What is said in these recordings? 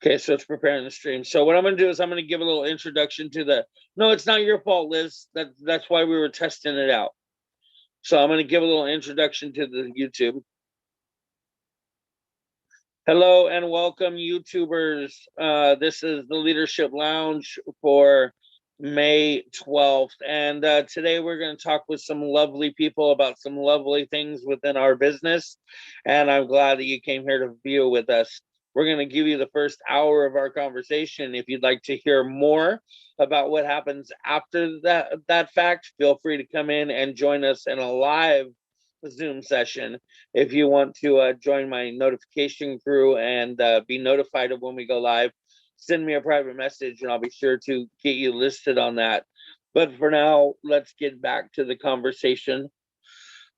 Okay, so it's preparing the stream. So what I'm going to do is I'm going to give a little introduction to the. No, it's not your fault, Liz. That's why we were testing it out. So I'm going to give a little introduction to the YouTube. Hello and welcome, YouTubers. This is the Leadership Lounge for May 12th. And today we're going to talk with some lovely people about some lovely things within our business. And I'm glad that you came here to view with us. We're going to give you the first hour of our conversation. If you'd like to hear more about what happens after that fact, feel free to come in and join us in a live Zoom session. If you want to join my notification crew and be notified of when we go live, send me a private message and I'll be sure to get you listed on that. But for now, let's get back to the conversation.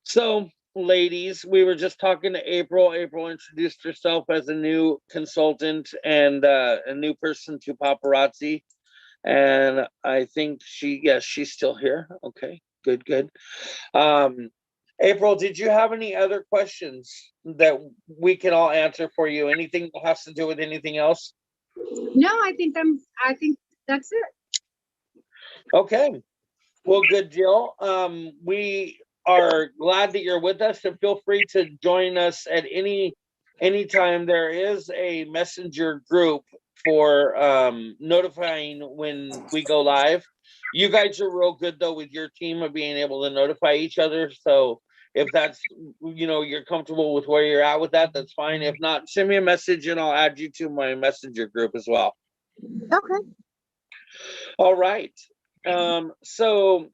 So, ladies, we were just talking to April. April introduced herself as a new consultant and a new person to paparazzi. And I think she's still here. Okay, good. April, did you have any other questions that we can all answer for you? Anything that has to do with anything else? No, I think that's it. Okay. Well, good deal. We are glad that you're with us, and feel free to join us at any time. There is a messenger group for notifying when we go live. You guys are real good though with your team of being able to notify each other. So if that's you're comfortable with where you're at with that, that's fine. If not, send me a message and I'll add you to my messenger group as well. Okay. All right. So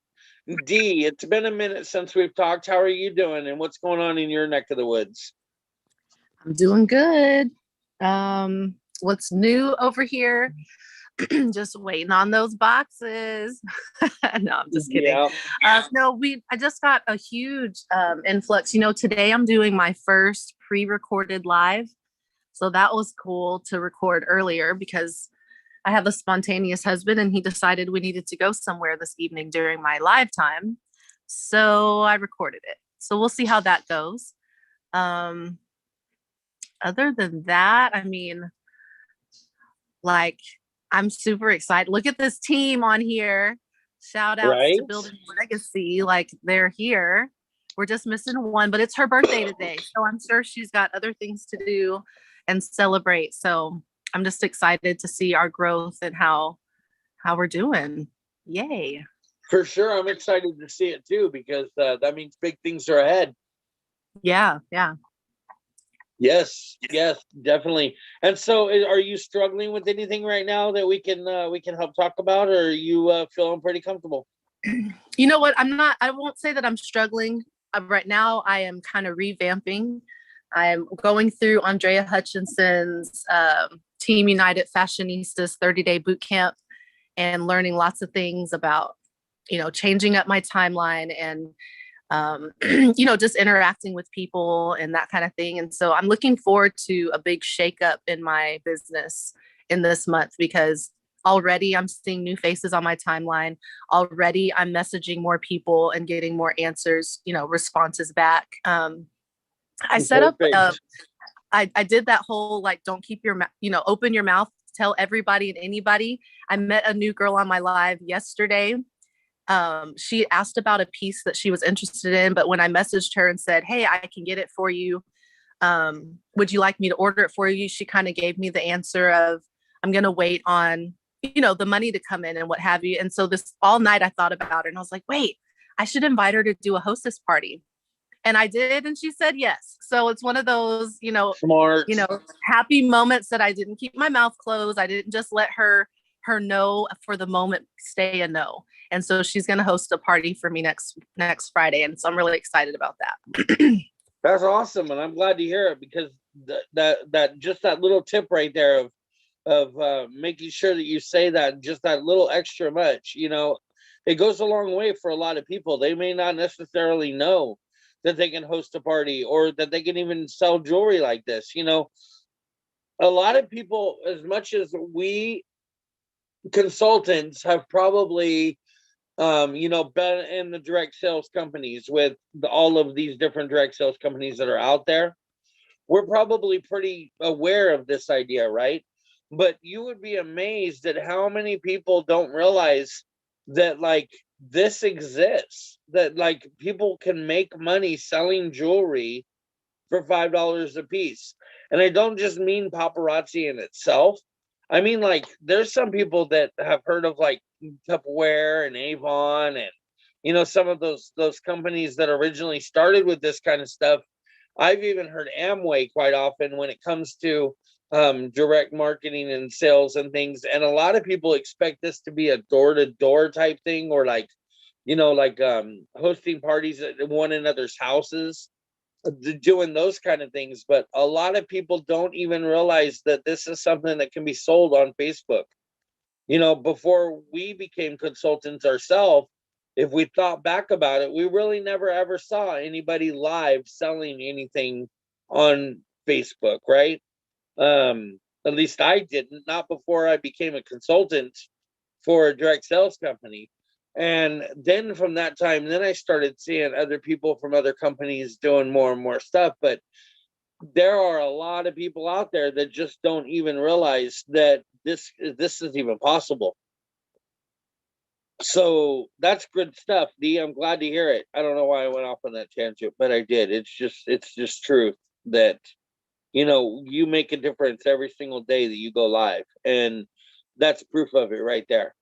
D, it's been a minute since we've talked. How are you doing and what's going on in your neck of the woods? I'm doing good. What's new over here? Just waiting on those boxes. No, I'm just kidding. Yeah. I just got a huge influx. Today I'm doing my first pre-recorded live. So that was cool to record earlier because I have a spontaneous husband and he decided we needed to go somewhere this evening during my live time. So I recorded it. So we'll see how that goes. Other than that, I'm super excited. Look at this team on here. Shout out to Building Legacy. They're here. We're just missing one, but it's her birthday today. So I'm sure she's got other things to do and celebrate. So I'm just excited to see our growth and how we're doing. Yay. For sure. I'm excited to see it too, because that means big things are ahead. Yeah. Yes, definitely. And so are you struggling with anything right now that we can help talk about, or are you feeling pretty comfortable? You know what? I won't say that I'm struggling. Right now I am kind of revamping. I'm going through Andrea Hutchinson's Team United Fashionistas 30-day boot camp and learning lots of things about, changing up my timeline and just interacting with people and that kind of thing. And so I'm looking forward to a big shakeup in my business in this month, because already I'm seeing new faces on my timeline. Already I'm messaging more people and getting more answers, responses back. I set up, I did that whole, don't keep your, open your mouth, tell everybody and anybody. I met a new girl on my live yesterday. She asked about a piece that she was interested in, but when I messaged her and said, hey, I can get it for you. Would you like me to order it for you? She kind of gave me the answer of, I'm going to wait on, the money to come in and what have you. And so this all night I thought about it and I was like, wait, I should invite her to do a hostess party. And I did. And she said, yes. So it's one of those, smart, happy moments that I didn't keep my mouth closed. I didn't just let her no for the moment stay a no. And so she's going to host a party for me next Friday. And so I'm really excited about that. That's awesome. And I'm glad to hear it, because that just that little tip right there of making sure that you say that, just that little extra much, it goes a long way for a lot of people. They may not necessarily know that they can host a party or that they can even sell jewelry like this. A lot of people, as much as we consultants have probably been in the direct sales companies with all of these different direct sales companies that are out there, we're probably pretty aware of this idea, right? but you would be amazed at how many people don't realize that like this exists, that like people can make money selling jewelry for $5 a piece. And I don't just mean paparazzi in itself. I mean, like, there's some people that have heard of like Tupperware and Avon and some of those companies that originally started with this kind of stuff. I've even heard Amway quite often when it comes to direct marketing and sales and things. And a lot of people expect this to be a door-to-door type thing, or like, hosting parties at one another's houses, doing those kind of things. But a lot of people don't even realize that this is something that can be sold on Facebook. Before we became consultants ourselves, if we thought back about it, we really never ever saw anybody live selling anything on Facebook, right? At least I didn't, not before I became a consultant for a direct sales company. And then from that time, then I started seeing other people from other companies doing more and more stuff. But there are a lot of people out there that just don't even realize that this is even possible. So that's good stuff, D. I'm glad to hear it. I don't know why I went off on that tangent, but I did. It's just truth that you make a difference every single day that you go live, and that's proof of it right there.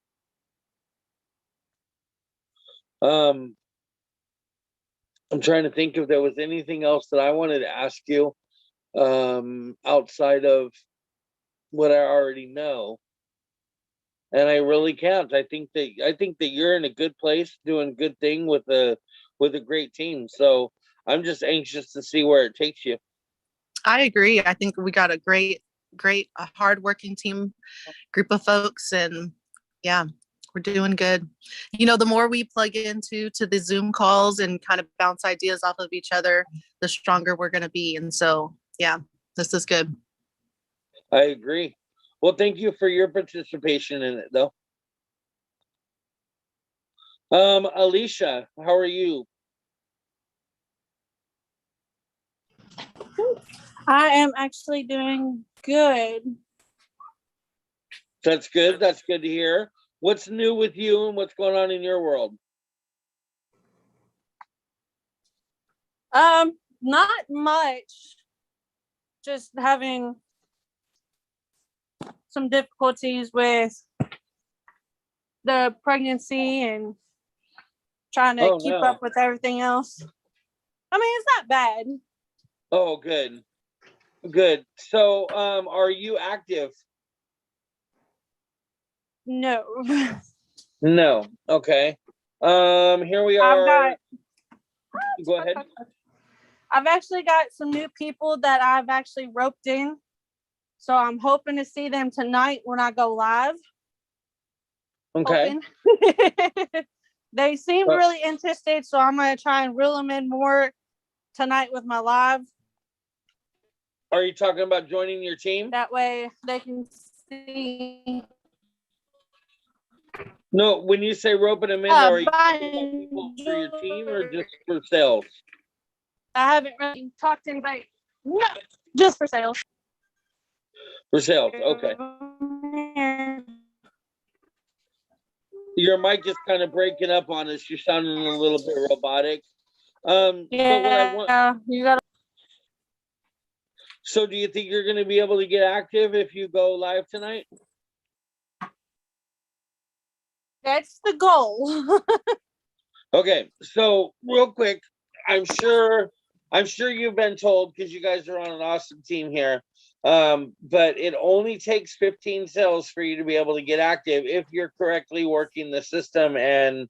I'm trying to think if there was anything else that I wanted to ask you outside of what I already know. And I really can't. I think that you're in a good place, doing a good thing with a great team. So I'm just anxious to see where it takes you. I agree. I think we got a great, hardworking team, group of folks, and yeah, we're doing good. The more we plug into the Zoom calls and kind of bounce ideas off of each other, the stronger we're going to be. And so, yeah, this is good. I agree. Well, thank you for your participation in it, though. Alicia, how are you? I am actually doing good. That's good. That's good to hear. What's new with you and what's going on in your world? Not much. Just having some difficulties with the pregnancy and trying to keep up with everything else. I mean, it's not bad. Oh, good. Good. So, are you active? No. No. Okay. Here we are. Go ahead. I've actually got some new people that I've actually roped in. So I'm hoping to see them tonight when I go live. Okay. They seem really interested, so I'm going to try and reel them in more tonight with my live. Are you talking about joining your team? That way they can see. No, when you say roping them in, are you talking about people for your team or just for sales? I haven't really talked to anybody. No, just for sales. For sales, okay. Your mic is kind of breaking up on us. You're sounding a little bit robotic. Yeah, you gotta. So do you think you're going to be able to get active if you go live tonight? That's the goal. Okay, so real quick, I'm sure you've been told, because you guys are on an awesome team here, but it only takes 15 sales for you to be able to get active if you're correctly working the system and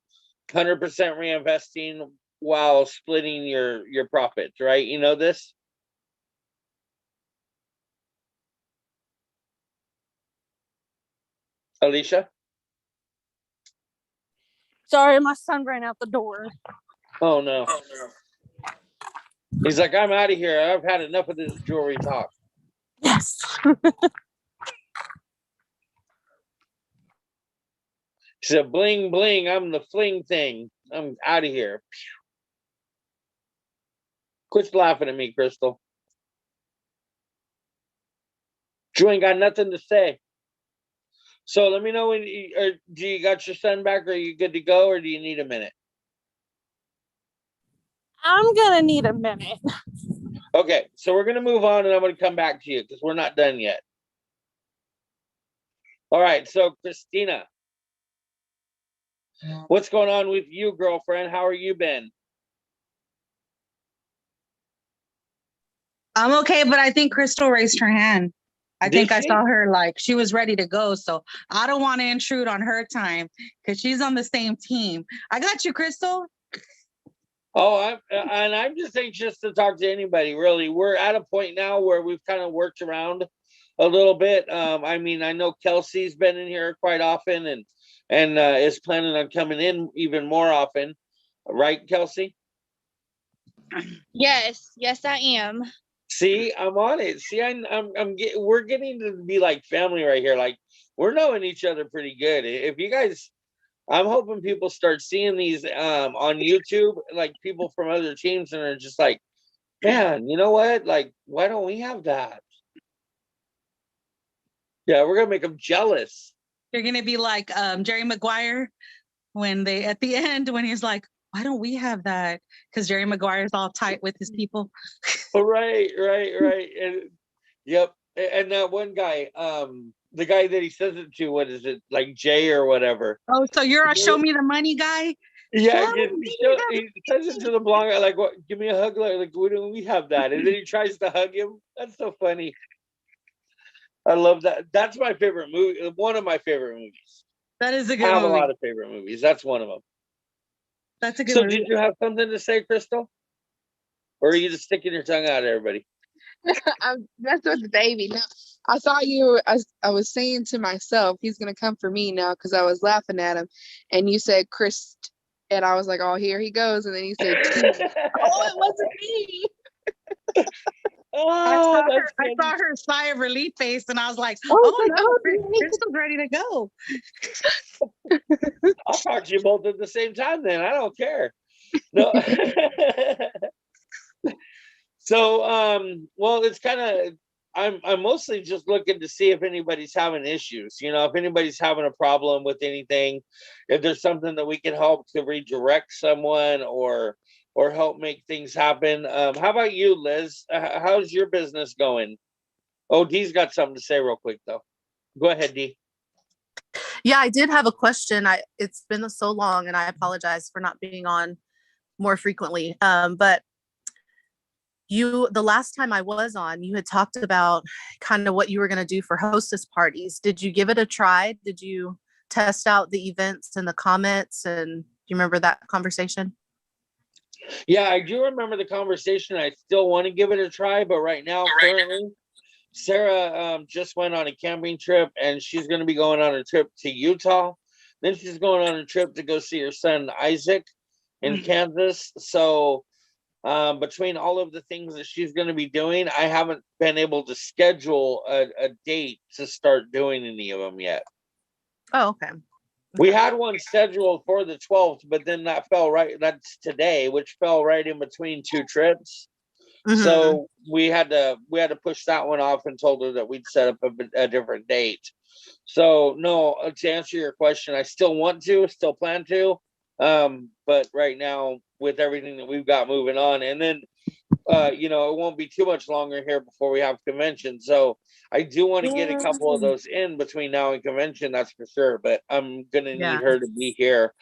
100% reinvesting while splitting your profits, right? You know this? Alicia? Sorry, my son ran out the door. Oh, no. He's like, I'm out of here. I've had enough of this jewelry talk. Yes. He said, bling, bling. I'm the fling thing. I'm out of here. Quit laughing at me, Crystal. You ain't got nothing to say. So let me know when do you got your son back? Or are you good to go, or do you need a minute? I'm gonna need a minute. Okay, so we're gonna move on, and I'm gonna come back to you because we're not done yet. All right, so Christina, what's going on with you, girlfriend? How are you been? I'm okay, but I think Crystal raised her hand. I Did think I she? saw her like she was ready to go. So I don't want to intrude on her time because she's on the same team. I got you, Crystal. Oh, I'm just anxious to talk to anybody. Really, we're at a point now where we've kind of worked around a little bit. I mean, I know Kelsey's been in here quite often, and is planning on coming in even more often, right, Kelsey? Yes, yes, I am. See, I'm on it. See, we're getting to be like family right here. Like we're knowing each other pretty good. If you guys, I'm hoping people start seeing these on YouTube, like people from other teams, and are just like, man, you know what? Like, why don't we have that? Yeah, we're gonna make them jealous. You're gonna be like Jerry Maguire when they at the end when he's like, why don't we have that? Because Jerry Maguire's all tight with his people. Oh, right. And yep. And that one guy, the guy that he says it to, what is it, like Jay or whatever? Oh, so you're a show me the money guy? Yeah, Show me he says it to the blonde guy, like, "What? Give me a hug, like, why don't we have that?" And then he tries to hug him. That's so funny. I love that. That's my favorite movie. One of my favorite movies. That is a I good have movie. a lot of favorite movies. That's one of them. That's a good So, movie. did you have something to say, Crystal, or are you just sticking your tongue out at everybody? I'm messing with the baby. No, I saw you. I was saying to myself, he's gonna come for me now because I was laughing at him, and you said Chris, and I was like, oh, here he goes, and then he said, oh, it wasn't me. Oh, that's I funny. saw her sigh of relief face, and I was like, I was "Oh like, no, oh, Crystal's ready to go." I'll talk to you both at the same time. Then I don't care. No. So, well, it's kind of. I'm mostly just looking to see if anybody's having issues. You know, if anybody's having a problem with anything, if there's something that we can help to redirect someone or help make things happen. How about you, Liz? How's your business going? Oh, Dee's got something to say real quick though. Go ahead, Dee. Yeah, I did have a question. It's been so long, and I apologize for not being on more frequently. But the last time I was on, you had talked about kind of what you were going to do for hostess parties. Did you give it a try? Did you test out the events and the comments? And do you remember that conversation? Yeah, I do remember the conversation. I still want to give it a try, but right now, currently, Sarah just went on a camping trip, and she's going to be going on a trip to Utah. Then she's going on a trip to go see her son Isaac in Kansas. So between all of the things that she's going to be doing, I haven't been able to schedule a date to start doing any of them yet. Oh, okay. We had one scheduled for the 12th, but then that fell right. That's today, which fell right in between two trips. Mm-hmm. So we had to push that one off and told her that we'd set up a different date. So no, to answer your question, I still plan to, but right now with everything that we've got moving on, and then it won't be too much longer here before we have convention. So I do want to get a couple of those in between now and convention, that's for sure. But I'm gonna need her to be here.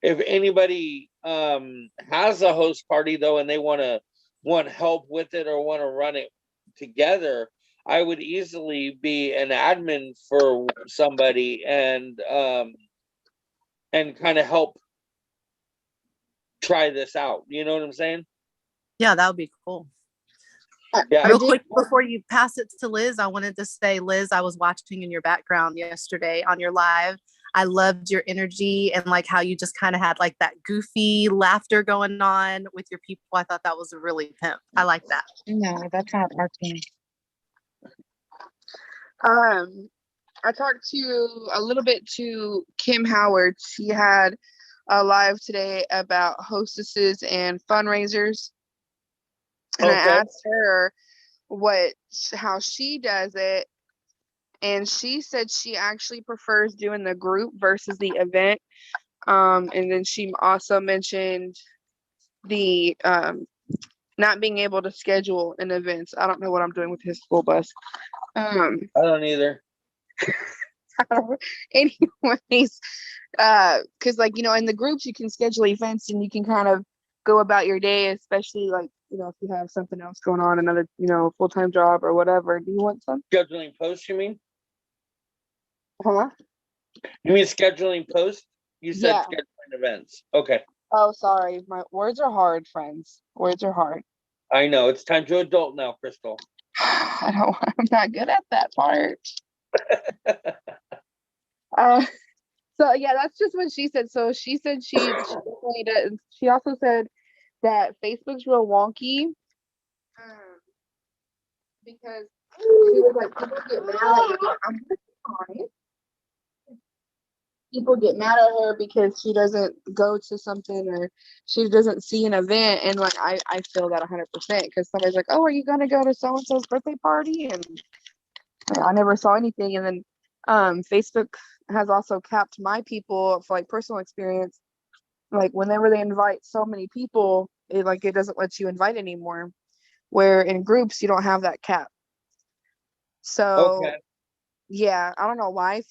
If anybody has a host party though, and they want help with it or want to run it together, I would easily be an admin for somebody and kind of help try this out. You know what I'm saying? Yeah, that would be cool. Yeah. Real quick before you pass it to Liz, I wanted to say, Liz, I was watching in your background yesterday on your live. I loved your energy and like how you just kind of had like that goofy laughter going on with your people. I thought that was really pimp. I like that. No, that's not our team. I talked a little bit to Kim Howard. She had a live today about hostesses and fundraisers. And I asked her how she does it. and she said she actually prefers doing the group versus the event. And then she also mentioned the not being able to schedule an event. I don't know what I'm doing with his school bus. I don't either. Anyways, because like, you know, in the groups you can schedule events and you can kind of go about your day, especially like, you know, if you have something else going on, another, you know, full-time job or whatever. Do you want some? Scheduling posts, you mean? Huh? You mean scheduling posts? You said Yeah. scheduling events. Okay. Oh, sorry. My words are hard, friends. Words are hard. I know. It's time to adult now, Crystal. I'm not good at that part. So yeah, that's just what she said. So she said she definitely does. She also said that Facebook's real wonky, because she was like, people get mad at you. I'm working on it. People get mad at her because she doesn't go to something or she doesn't see an event, and like I feel that 100% because somebody's like, oh, are you gonna go to so and so's birthday party? And I never saw anything. And then Facebook has also capped my people for like personal experience. Like whenever they invite so many people, it doesn't let you invite anymore. Where in groups you don't have that cap. So Okay. yeah, I don't know why.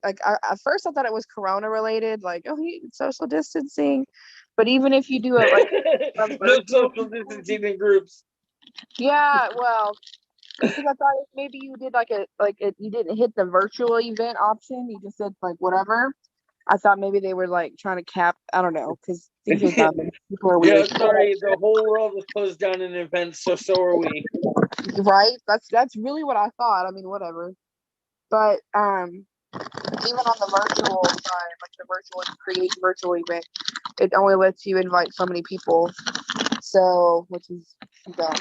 At first I thought it was Corona related, like, oh, social distancing. But even if you do it like No social distancing in groups. yeah, well, because I thought maybe you did you didn't hit the virtual event option. You just said like whatever. I thought maybe they were like trying to cap. I don't know, because things are dumb. People are Yeah, weird. sorry, the whole world was closed down in events, so are we. Right? That's really what I thought. I mean, whatever. But even on the virtual side, like the create virtual event, it only lets you invite so many people. So, which is dumb.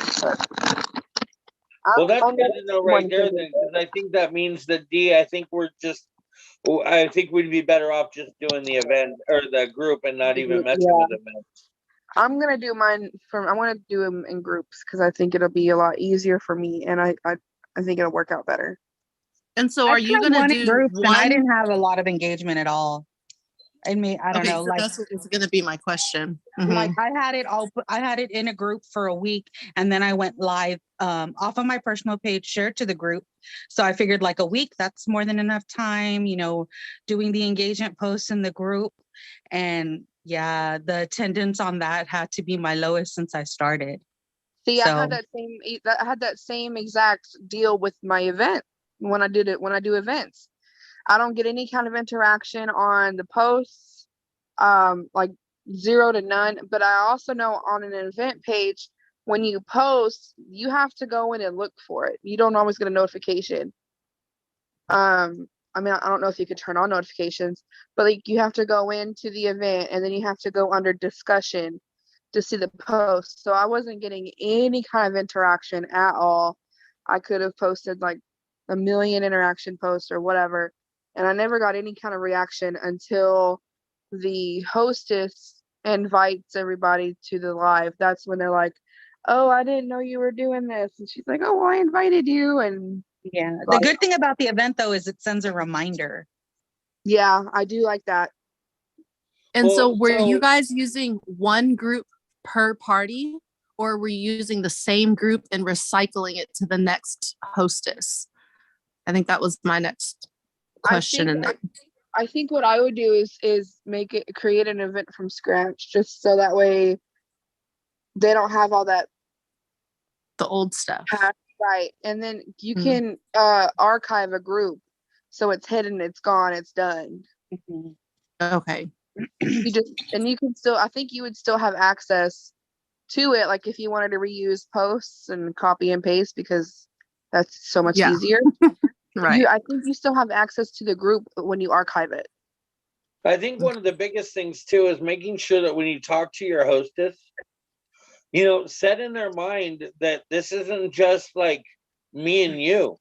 Well, that's good to know right there then, because I think that means that I think I think we'd be better off just doing the event or the group and not even messing with events. I'm gonna do mine I want to do them in groups because I think it'll be a lot easier for me, and I think it'll work out better. And so are you gonna do groups one? and I didn't have a lot of engagement at all. I mean, I don't know. So like that's what was gonna be my question. Mm-hmm. Like I had it in a group for a week, and then I went live off of my personal page, shared to the group. So I figured like a week, that's more than enough time, you know, doing the engagement posts in the group. And yeah, the attendance on that had to be my lowest since I started. See, I had that same exact deal with my event when I do events. I don't get any kind of interaction on the posts, like 0 to none. But I also know on an event page, when you post, you have to go in and look for it. You don't always get a notification. I mean, I don't know if you could turn on notifications, but like you have to go into the event and then you have to go under discussion to see the post. So I wasn't getting any kind of interaction at all. I could have posted like a million interaction posts or whatever, and I never got any kind of reaction until the hostess invites everybody to the live. That's when they're like, oh, I didn't know you were doing this. And she's like, oh, well, I invited you. And yeah, the good thing about the event though is it sends a reminder. Yeah, I do like that. And so were you guys using one group per party, or were you using the same group and recycling it to the next hostess? I think that was my next question. I think what I would do is create an event from scratch, just so that way they don't have all that, the old stuff. Right. And then you can archive a group, so it's hidden, it's gone, it's done. Okay. You can still, I think you would still have access to it, like if you wanted to reuse posts and copy and paste, because that's so much easier. Right. I think you still have access to the group when you archive it. I think one of the biggest things too is making sure that when you talk to your hostess, you know, set in their mind that this isn't just like me and you.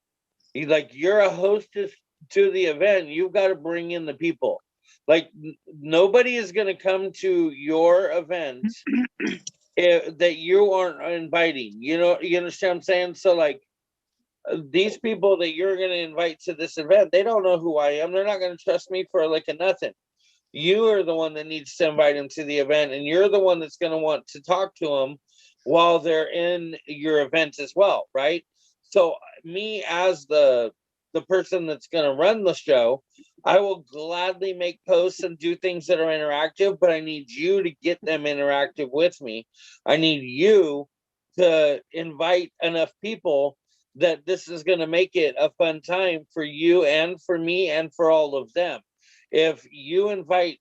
You're a hostess to the event. You've got to bring in the people. Like nobody is going to come to your event that you aren't inviting. You know, you understand what I'm saying? So like, these people that you're going to invite to this event, they don't know who I am. They're not going to trust me for a lick of nothing. You are the one that needs to invite them to the event, and you're the one that's going to want to talk to them while they're in your event as well, right? So me as the person that's going to run the show, I will gladly make posts and do things that are interactive, but I need you to get them interactive with me. I need you to invite enough people that this is going to make it a fun time for you and for me and for all of them. If you invite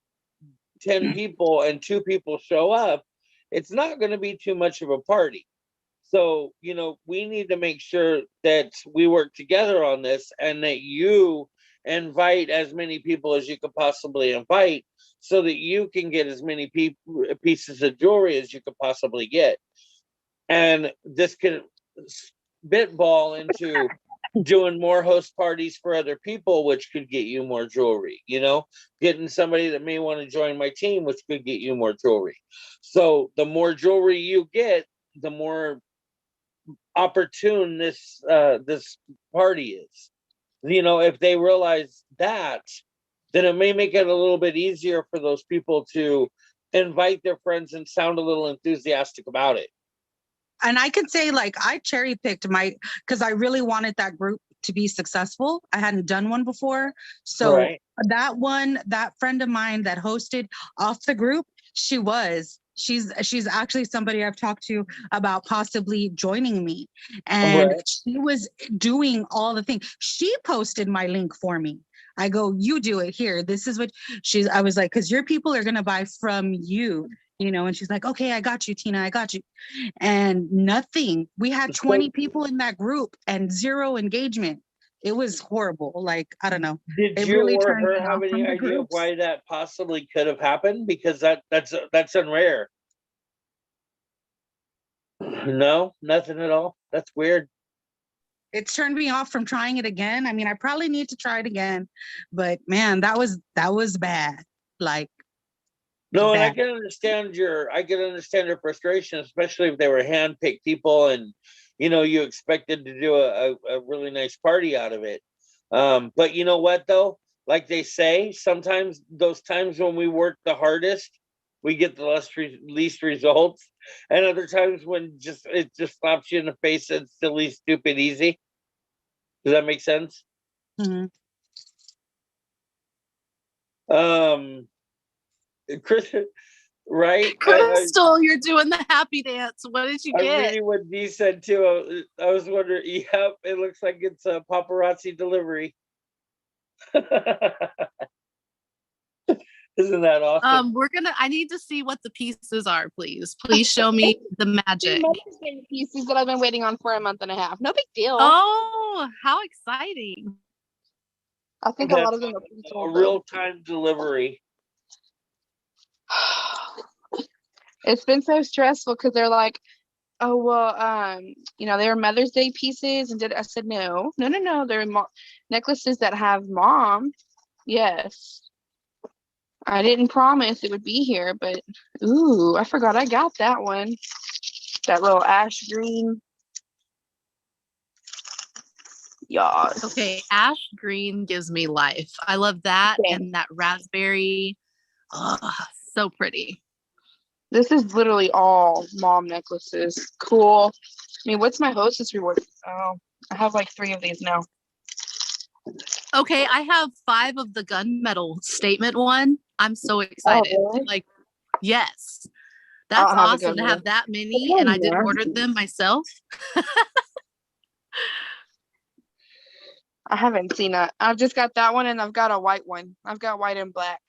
10 people and 2 people show up, it's not going to be too much of a party. So, you know, we need to make sure that we work together on this and that you invite as many people as you could possibly invite so that you can get as many pieces of jewelry as you could possibly get. And this can spitball into doing more host parties for other people, which could get you more jewelry, you know, getting somebody that may want to join my team, which could get you more jewelry. So the more jewelry you get, the more opportune this party is. You know, if they realize that, then it may make it a little bit easier for those people to invite their friends and sound a little enthusiastic about it. And I could say, like, I cherry picked because I really wanted that group to be successful. I hadn't done one before. So Right. that friend of mine that hosted off the group, she's actually somebody I've talked to about possibly joining me. And Right. she was doing all the things. She posted my link for me. I go, you do it here. This is what I was like, because your people are going to buy from you. You know, and she's like, okay, I got you, Tina, I got you. And nothing. We had 20 people in that group and 0 engagement. It was horrible. Like, I don't know. Did It you really or turned her me have off any from the idea groups. why that possibly could have happened? Because that's unrare. No, nothing at all. That's weird. It's turned me off from trying it again. I mean, I probably need to try it again, but man, that was bad. Like, no, and I bad. can understand your frustration, especially if they were handpicked people and you know you expected to do a really nice party out of it. But you know what though? Like they say, sometimes those times when we work the hardest, we get the least results. And other times when it just slaps you in the face and it's silly, stupid, easy. Does that make sense? Mhm. Chris, right? Crystal, you're doing the happy dance. What did you I'm get? reading what Dee said too. I was wondering, yep, it looks like it's a paparazzi delivery. Isn't that awesome? I need to see what the pieces are, please. Please show me the magic. Mother's Day pieces that I've been waiting on for a month and a half. No big deal. Oh, how exciting. I think a lot of them are pretty a sold, real-time delivery. It's been so stressful because they're like, oh well, you know, they're Mother's Day pieces, and I said no, they're necklaces that have mom. Yes, I didn't promise it would be here, but ooh, I forgot I got that one. That little ash green. Yes. Okay, ash green gives me life. I love that. Okay. And that raspberry. Oh, so pretty. This is literally all mom necklaces. Cool. I mean, what's my hostess reward? Oh, I have like 3 of these now. Okay, I have 5 of the gunmetal statement one. I'm so excited. Oh, really? Like, yes. That's awesome to have that many, and I didn't order them myself. I haven't seen that. I've just got that one, and I've got a white one. I've got white and black.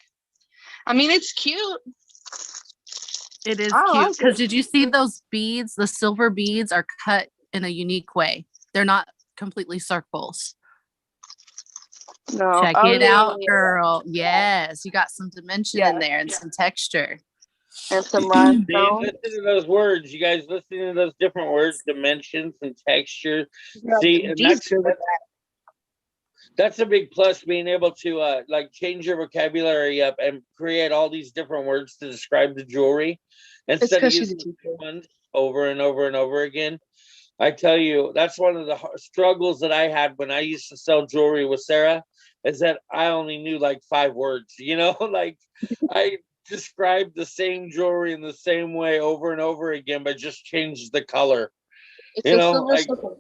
I mean, it's cute. It is cute. Because did you see those beads? The silver beads are cut in a unique way. They're not completely circles. No. Check it out, girl. Yes, you got some dimension in there and some texture. And some rhinestone. Listen to those words. You guys listen to those different words, dimensions and texture. See, and that's a big plus, being able to like change your vocabulary up and create all these different words to describe the jewelry instead of using ones over and over and over again. I tell you, that's one of the struggles that I had when I used to sell jewelry with Sarah, is that I only knew like 5 words, like I described the same jewelry in the same way over and over again, but just changed the color, It's a silver like, slipper.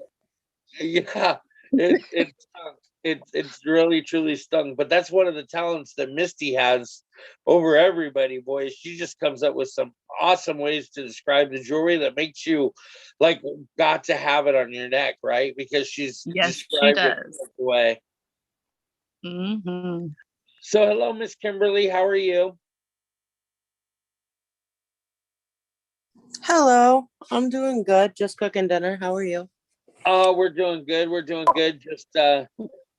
yeah, it stung. It's really truly stung. But that's one of the talents that Misty has over everybody, boys. She just comes up with some awesome ways to describe the jewelry that makes you like got to have it on your neck, right? Because she's Yes, she described it does. the way. Mm-hmm. So hello, Miss Kimberly. How are you? Hello, I'm doing good. Just cooking dinner. How are you? Oh, we're doing good. We're doing good. Just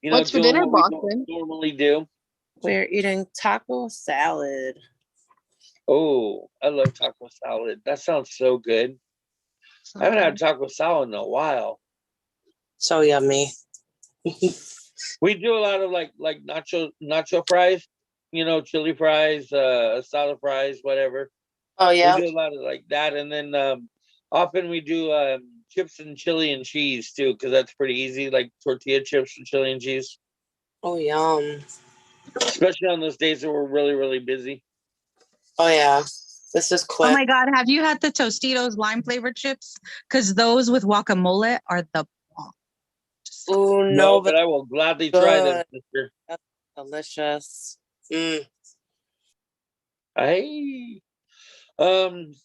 What's for doing dinner, what we Boston? normally do. We're eating taco salad. Oh, I love taco salad. That sounds so good. I haven't had taco salad in a while. So yummy. We do a lot of like nacho fries, chili fries, salad fries, whatever. Oh We yeah. do a lot of like that, and then often we do chips and chili and cheese too, because that's pretty easy, like tortilla chips and chili and cheese. Oh yum. Especially on those days that we're really, really busy. Oh yeah. This is Oh quick. my God, have you had the Tostitos lime flavored chips? Because those with guacamole are the bomb. Oh No, no, but I will gladly try them, sister. That's delicious. Mm. I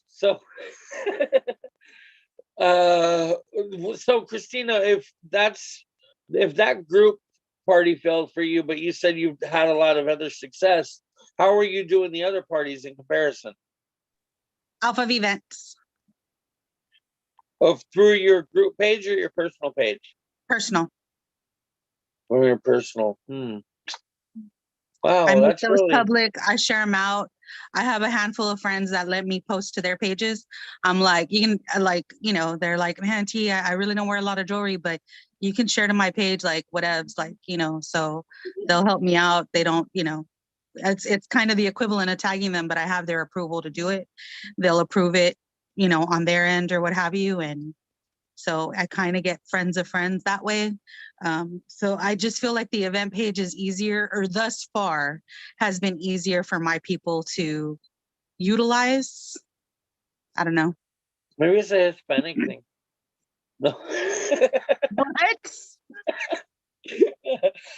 so so Christina, if that group party failed for you, but you said you've had a lot of other success, how are you doing the other parties in comparison? Alpha V events. Of through your group page or your personal page? Personal. Or your personal. Wow, I make that's those really public. I share them out. I have a handful of friends that let me post to their pages. I'm like, you can they're like, man, T, I really don't wear a lot of jewelry, but you can share to my page, like whatevs, so they'll help me out. They don't, it's kind of the equivalent of tagging them, but I have their approval to do it. They'll approve it, on their end or what have you. And so I kind of get friends of friends that way. So I just feel like the event page is easier, or thus far has been easier for my people to utilize. I don't know. maybe it's a Hispanic thing. No. What?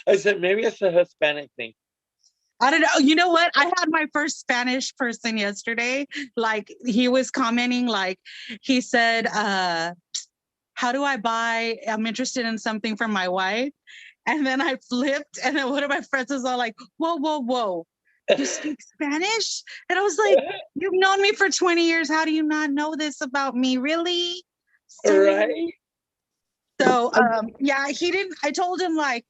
I said maybe it's a Hispanic thing. I don't know. You know what? I had my first Spanish person yesterday. Like he was commenting, like he said, how do I buy? I'm interested in something for my wife. And then I flipped, and then one of my friends was all like, whoa, whoa, whoa. You speak Spanish? And I was like, you've known me for 20 years. How do you not know this about me? Really? Right. So yeah, he didn't. I told him like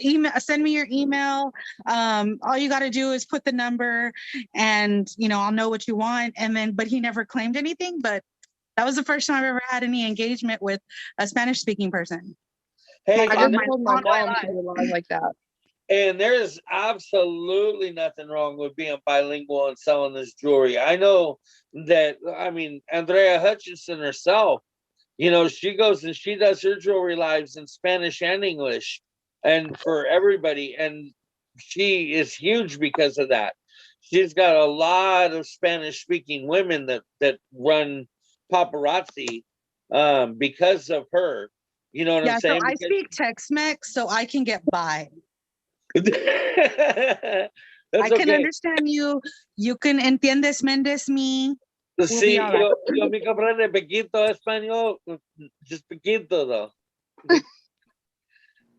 email, send me your email. All you got to do is put the number, and I'll know what you want. And then, but he never claimed anything. But that was the first time I've ever had any engagement with a Spanish speaking person. Hey, I just told my mom to do live like that. And there's absolutely nothing wrong with being bilingual and selling this jewelry. I know that, Andrea Hutchinson herself, she goes and she does her jewelry lives in Spanish and English and for everybody. And she is huge because of that. She's got a lot of Spanish speaking women that run paparazzi because of her. You know what I'm saying? So I speak Tex-Mex, so I can get by. I can understand you. You can entiendes Mendes me. Sí, yo me comprende poquito español, just poquito though.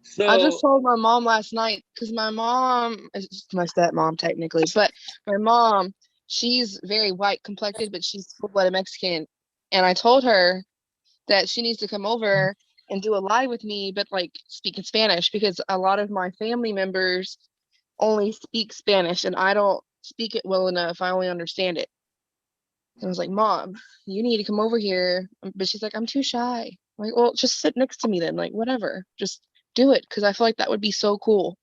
So I just told my mom last night, because my mom is my stepmom technically, but my mom, she's very white complected, but she's full-blooded Mexican. And I told her that she needs to come over and do a live with me, but like speaking Spanish, because a lot of my family members only speak Spanish and I don't speak it well enough. I only understand it. And I was like, Mom, you need to come over here. But she's like, I'm too shy. I'm like, well, just sit next to me then. Like, whatever. Just do it, because I feel like that would be so cool.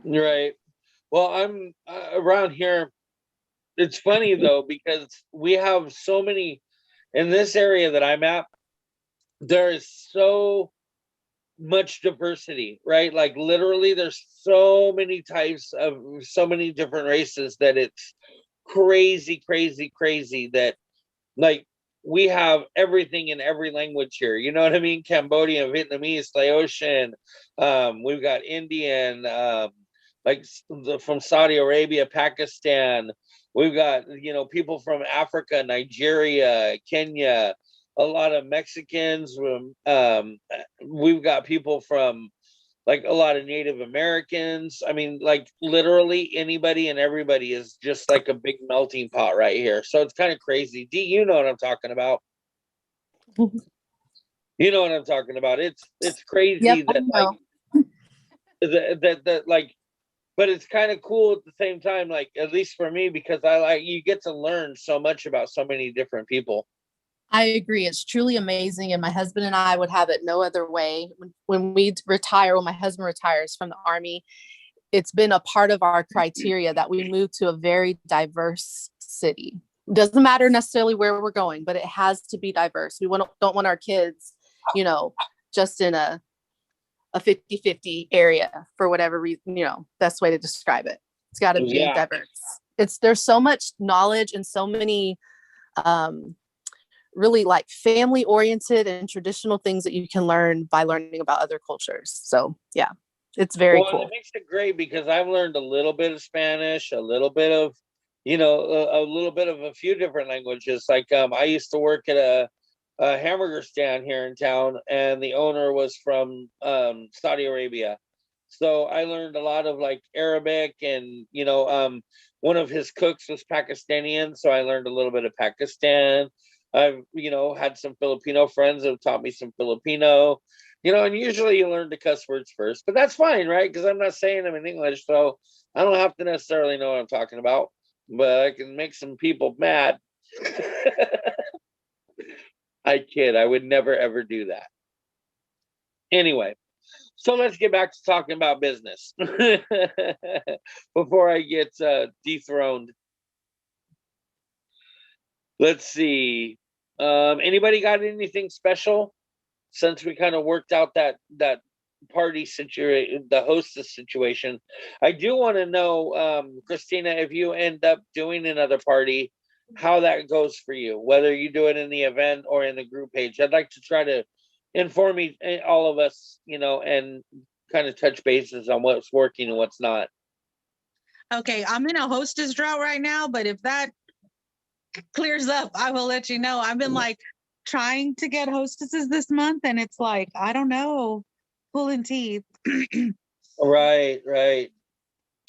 Right. Well, I'm around here. It's funny though, because we have so many in this area that I'm at. there is so much diversity, right? Like literally there's so many types of so many different races that it's crazy, crazy, crazy that like we have everything in every language here. You know what I mean? Cambodian, Vietnamese, Laotian, we've got Indian, like from Saudi Arabia, Pakistan. We've got, you know, people from Africa, Nigeria, Kenya, a lot of Mexicans. We've got people from like a lot of Native Americans. I mean, like literally anybody and everybody is just like a big melting pot right here. So it's kind of crazy. D, you know what I'm talking about. You know what I'm talking about. It's crazy Yep, I that like know. that like, but it's kind of cool at the same time, like at least for me, because I like you get to learn so much about so many different people. I agree. It's truly amazing. And my husband and I would have it no other way. When we retire, when my husband retires from the Army, it's been a part of our criteria that we move to a very diverse city. It doesn't matter necessarily where we're going, but it has to be diverse. We don't want our kids, you know, just in a 50-50 area for whatever reason, you know, best way to describe it. It's got to be diverse. There's so much knowledge and so many really like family oriented and traditional things that you can learn by learning about other cultures. So yeah, it's very cool. It makes it great because I've learned a little bit of Spanish, a little bit of, you know, a little bit of a few different languages. Like I used to work at a hamburger stand here in town, and the owner was from Saudi Arabia. So I learned a lot of like Arabic, and you know, one of his cooks was Pakistani, so I learned a little bit of Pakistan. I've, you know, had some Filipino friends that have taught me some Filipino, you know, and usually you learn the cuss words first, but that's fine, right? Because I'm not saying them in English, so I don't have to necessarily know what I'm talking about, but I can make some people mad. I kid. I would never, ever do that. Anyway, so let's get back to talking about business before I get dethroned. Let's see. Anybody got anything special since we kind of worked out that party situation, the hostess situation? I do want to know, Christina, if you end up doing another party, how that goes for you, whether you do it in the event or in the group page. I'd like to try to inform all of us, you know, and kind of touch bases on what's working and what's not. Okay, I'm in a hostess drought right now, but if that clears up, I will let you know. I've been like trying to get hostesses this month, and it's like, I don't know, pulling teeth. Right.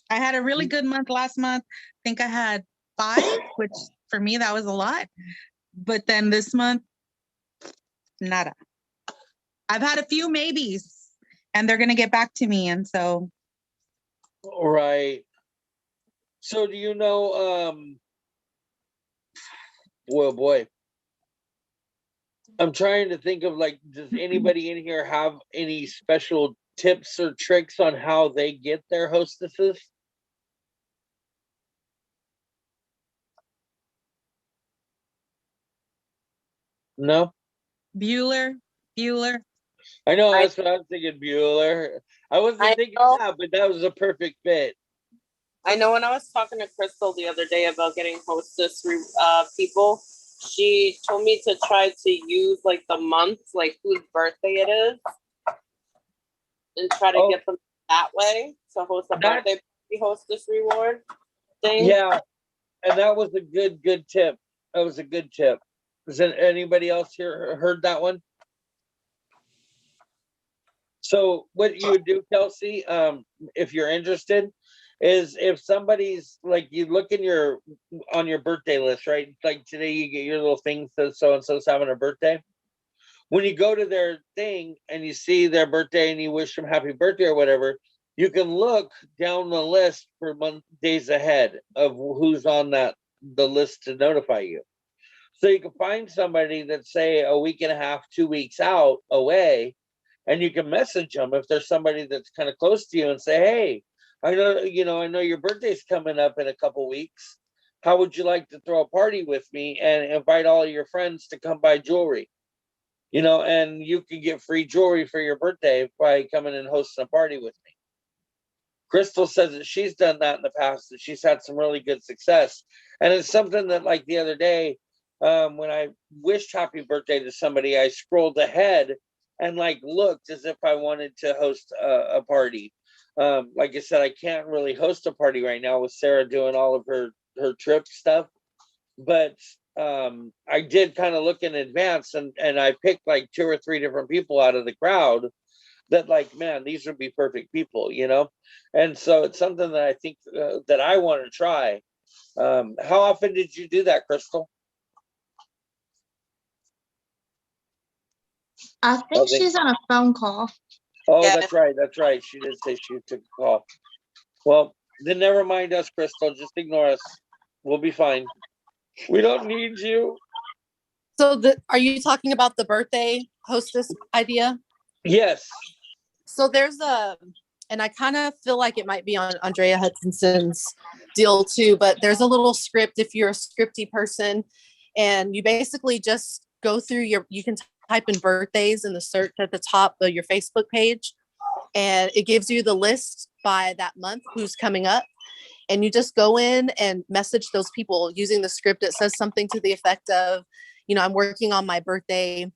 I had a really good month last month. I think I had 5, which for me, that was a lot. But then this month, nada. I've had a few maybes, and they're going to get back to me. And so. Right. So do you know, well, boy, I'm trying to think of like, does anybody in here have any special tips or tricks on how they get their hostesses? No? Bueller. I know, that's what I was thinking, Bueller. I wasn't thinking that, but that was a perfect fit. I know when I was talking to Crystal the other day about getting hostess people, she told me to try to use like the month, like whose birthday it is, and try to get them that way to host a birthday party hostess reward thing. Yeah, and that was a good tip. That was a good tip. Has anybody else here heard that one? So what you would do, Kelsey, if you're interested, is if somebody's like, you look in on your birthday list, right? Like today you get your little thing that so and so's having a birthday. When you go to their thing and you see their birthday and you wish them happy birthday or whatever, you can look down the list for days ahead of who's on the list to notify you. So you can find somebody that's say a week and a half, 2 weeks out away, and you can message them if there's somebody that's kind of close to you and say, hey, I know your birthday's coming up in a couple weeks. How would you like to throw a party with me and invite all of your friends to come buy jewelry? you know, and you can get free jewelry for your birthday by coming and hosting a party with me. Crystal says that she's done that in the past, and she's had some really good success. And it's something that, like the other day, when I wished happy birthday to somebody, I scrolled ahead and like looked as if I wanted to host a party. Like I said, I can't really host a party right now with Sarah doing all of her trip stuff, but I did kind of look in advance, and I picked like 2 or 3 different people out of the crowd that, like, man, these would be perfect people, you know? And so it's something that I think that I want to try. How often did you do that, Crystal? I think she's on a phone call. Oh, Yeah. that's right. That's right. She did say she took a call. Well, then never mind us, Crystal. Just ignore us. We'll be fine. We don't need you. So are you talking about the birthday hostess idea? Yes. So there's and I kind of feel like it might be on Andrea Hutchinson's deal too, but there's a little script if you're a scripty person, and you basically just go through you can type in birthdays in the search at the top of your Facebook page, and it gives you the list by that month who's coming up. And you just go in and message those people using the script. It says something to the effect of, you know, I'm working on my birthday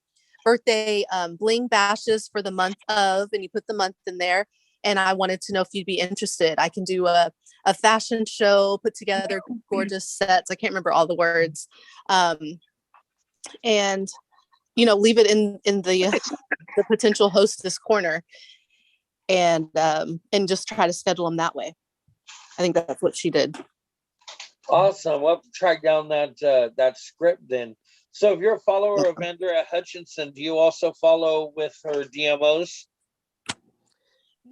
bling bashes for the month of, and you put the month in there. And I wanted to know if you'd be interested. I can do a fashion show, put together gorgeous sets. I can't remember all the words. And, you know, leave it in the potential hostess corner, and just try to schedule them that way. I think that's what she did. Awesome. We'll have to track down that script then. So if you're a follower of Andrea Hutchinson, do you also follow with her DMOs?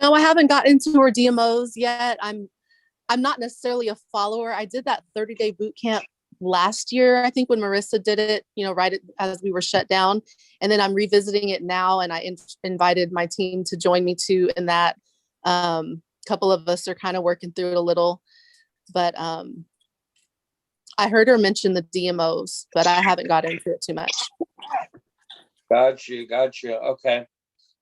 No, I haven't got into her DMOs yet. I'm not necessarily a follower. I did that 30-day boot camp last year, I think, when Marissa did it, you know, right as we were shut down. And then I'm revisiting it now, and I invited my team to join me too in that. Couple of us are kind of working through it a little, but I heard her mention the DMOs, but I haven't got into it too much. Got you. Okay.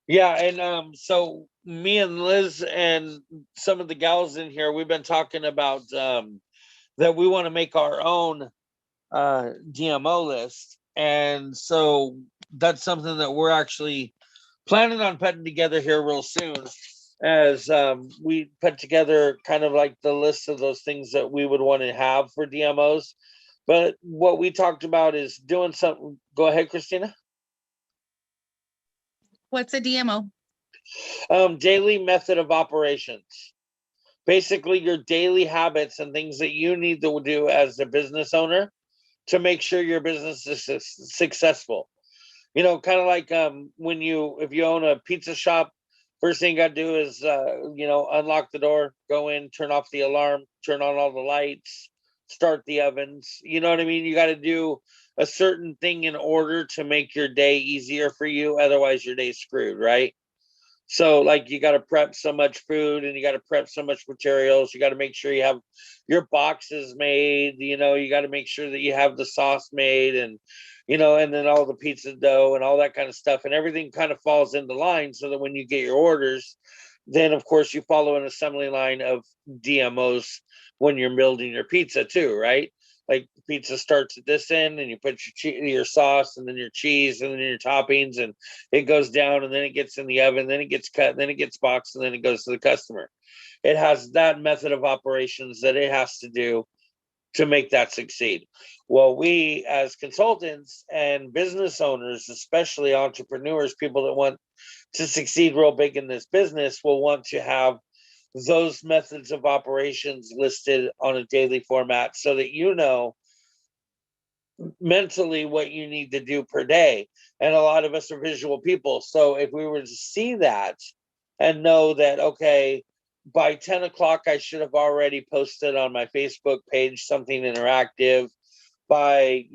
Yeah, and so me and Liz and some of the gals in here, we've been talking about that we want to make our own DMO list. And so that's something that we're actually planning on putting together here real soon, as we put together kind of like the list of those things that we would want to have for DMOs. But what we talked about is doing something. Go ahead, Christina. What's a DMO? Daily method of operations. Basically, your daily habits and things that you need to do as a business owner to make sure your business is successful. You know, kind of like if you own a pizza shop, first thing you got to do is, unlock the door, go in, turn off the alarm, turn on all the lights, start the ovens. You know what I mean? You got to do a certain thing in order to make your day easier for you. Otherwise, your day's screwed, right? So, like, you got to prep so much food, and you got to prep so much materials. You got to make sure you have your boxes made. You know, you got to make sure that you have the sauce made, and and then all the pizza dough and all that kind of stuff, and everything kind of falls into line, so that when you get your orders, then of course you follow an assembly line of DMOs when you're building your pizza too, right? Like, pizza starts at this end, and you put your sauce, and then your cheese, and then your toppings, and it goes down, and then it gets in the oven, then it gets cut, and then it gets boxed, and then it goes to the customer. It has that method of operations that it has to do to make that succeed. Well, we as consultants and business owners, especially entrepreneurs, people that want to succeed real big in this business, will want to have those methods of operations listed on a daily format, so that you know mentally what you need to do per day. And a lot of us are visual people, so if we were to see that and know that, okay, by 10 o'clock I should have already posted on my Facebook page something interactive. By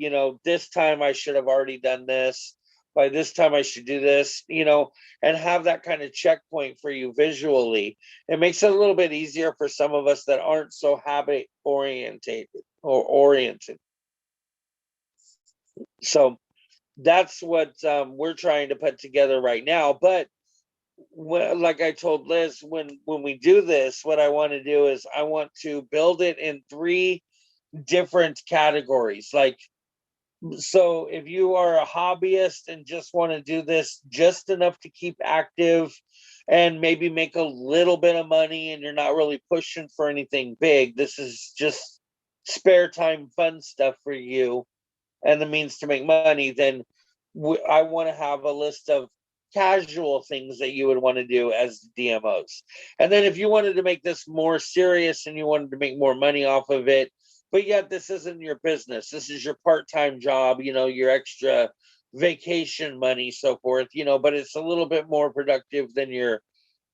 this time I should have already done this. By this time I should do this, and have that kind of checkpoint for you visually. It makes it a little bit easier for some of us that aren't so habit oriented. So that's what we're trying to put together right now. But like I told Liz, when we do this, what I want to do is I want to build it in 3 different categories. Like, so if you are a hobbyist and just want to do this just enough to keep active and maybe make a little bit of money, and you're not really pushing for anything big, this is just spare time fun stuff for you and the means to make money, then I want to have a list of casual things that you would want to do as DMOs. And then if you wanted to make this more serious and you wanted to make more money off of it, but yet this isn't your business, this is your part-time job, you know, your extra vacation money, so forth, you know, but it's a little bit more productive than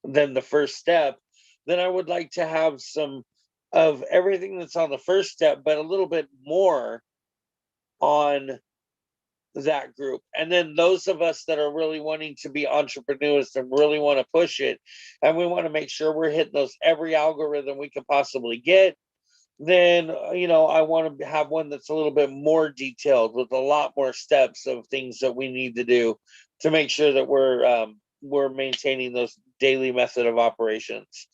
the first step, then I would like to have some of everything that's on the first step, but a little bit more on that group. And then those of us that are really wanting to be entrepreneurs and really want to push it, and we want to make sure we're hitting those every algorithm we can possibly get, then you know, I want to have one that's a little bit more detailed with a lot more steps of things that we need to do to make sure that we're maintaining those daily method of operations.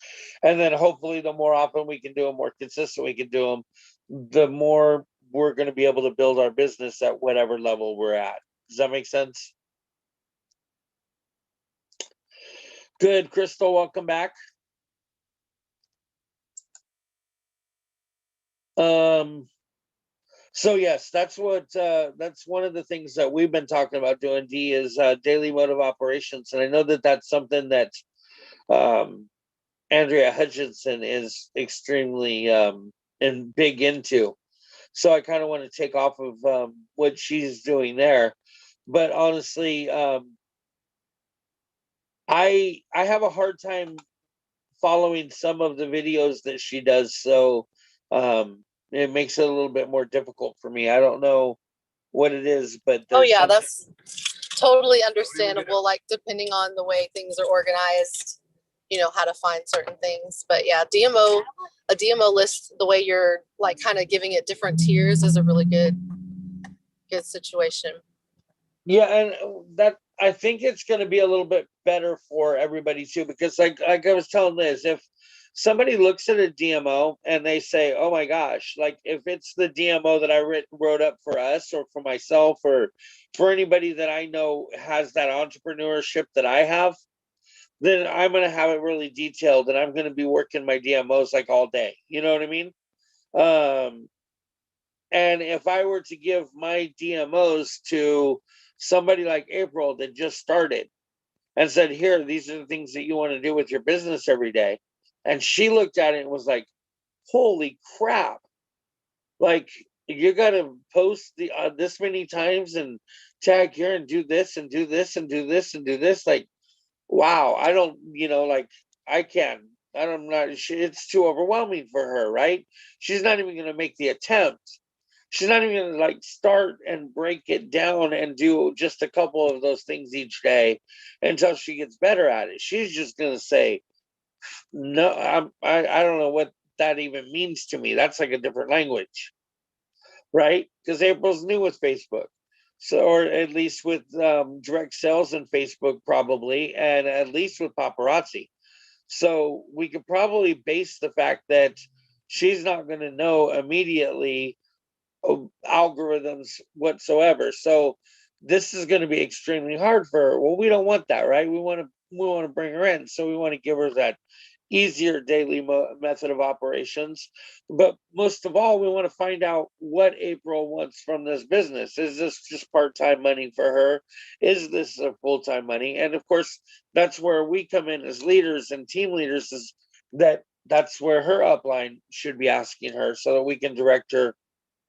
And then hopefully the more often we can do them, more consistent we can do them, the more we're going to be able to build our business at whatever level we're at. Does that make sense? Good. Crystal, welcome back. So yes, that's one of the things that we've been talking about doing, D, is daily mode of operations. And I know that that's something that Andrea Hutchinson is extremely and big into. So I kind of want to take off of what she's doing there. But honestly, I have a hard time following some of the videos that she does. So it makes it a little bit more difficult for me. I don't know what it is, but oh yeah, that's totally understandable. Like depending on the way things are organized, you know, how to find certain things. But yeah, a DMO list, the way you're like kind of giving it different tiers is a really good situation. Yeah, and that I think it's going to be a little bit better for everybody too, because like I was telling Liz, if somebody looks at a DMO and they say, "Oh my gosh," like if it's the DMO that I wrote up for us or for myself or for anybody that I know has that entrepreneurship that I have, then I'm going to have it really detailed and I'm going to be working my DMOs like all day. You know what I mean? And if I were to give my DMOs to somebody like April that just started and said, "Here, these are the things that you want to do with your business every day," and she looked at it and was like, "Holy crap. Like, you got to post the this many times and tag here and do this and do this and do this and do this." Like, wow, I don't, you know, like I can't. I'm not. It's too overwhelming for her, right? She's not even going to make the attempt. She's not even going to like start and break it down and do just a couple of those things each day until she gets better at it. She's just going to say, "No, I don't know what that even means to me. That's like a different language," right? Because April's new with Facebook. So, or at least with direct sales and Facebook, probably, and at least with paparazzi. So we could probably base the fact that she's not going to know immediately algorithms whatsoever. So this is going to be extremely hard for her. Well, we don't want that, right? We want to bring her in. So we want to give her that easier daily method of operations. But most of all, we want to find out what April wants from this business. Is this just part-time money for her? Is this a full-time money? And of course, that's where we come in as leaders and team leaders, is that's where her upline should be asking her so that we can direct her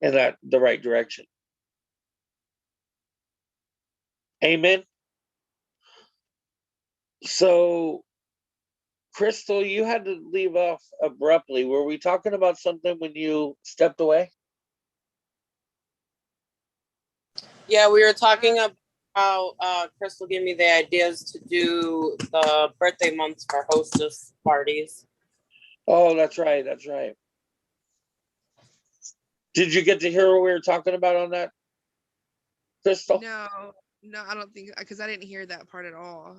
in the right direction. Amen. So Crystal, you had to leave off abruptly. Were we talking about something when you stepped away? Yeah, we were talking about how Crystal gave me the ideas to do the birthday months for hostess parties. Oh, that's right. That's right. Did you get to hear what we were talking about on that? Crystal? No, I don't think, because I didn't hear that part at all.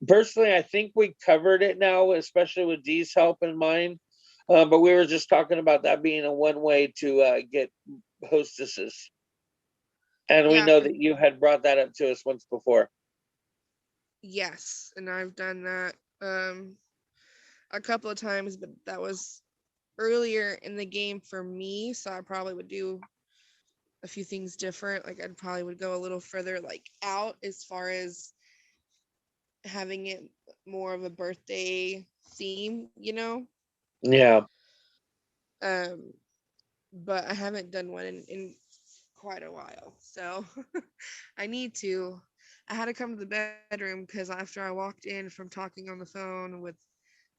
Personally, I think we covered it now, especially with Dee's help in mind. But we were just talking about that being a one way to get hostesses. And we Yeah, know that you had brought that up to us once before. yes, and I've done that a couple of times, but that was earlier in the game for me, so I probably would do a few things different. Like I'd probably would go a little further like out as far as having it more of a birthday theme, you know? Yeah. But I haven't done one in quite a while. So I need to. I had to come to the bedroom because after I walked in from talking on the phone with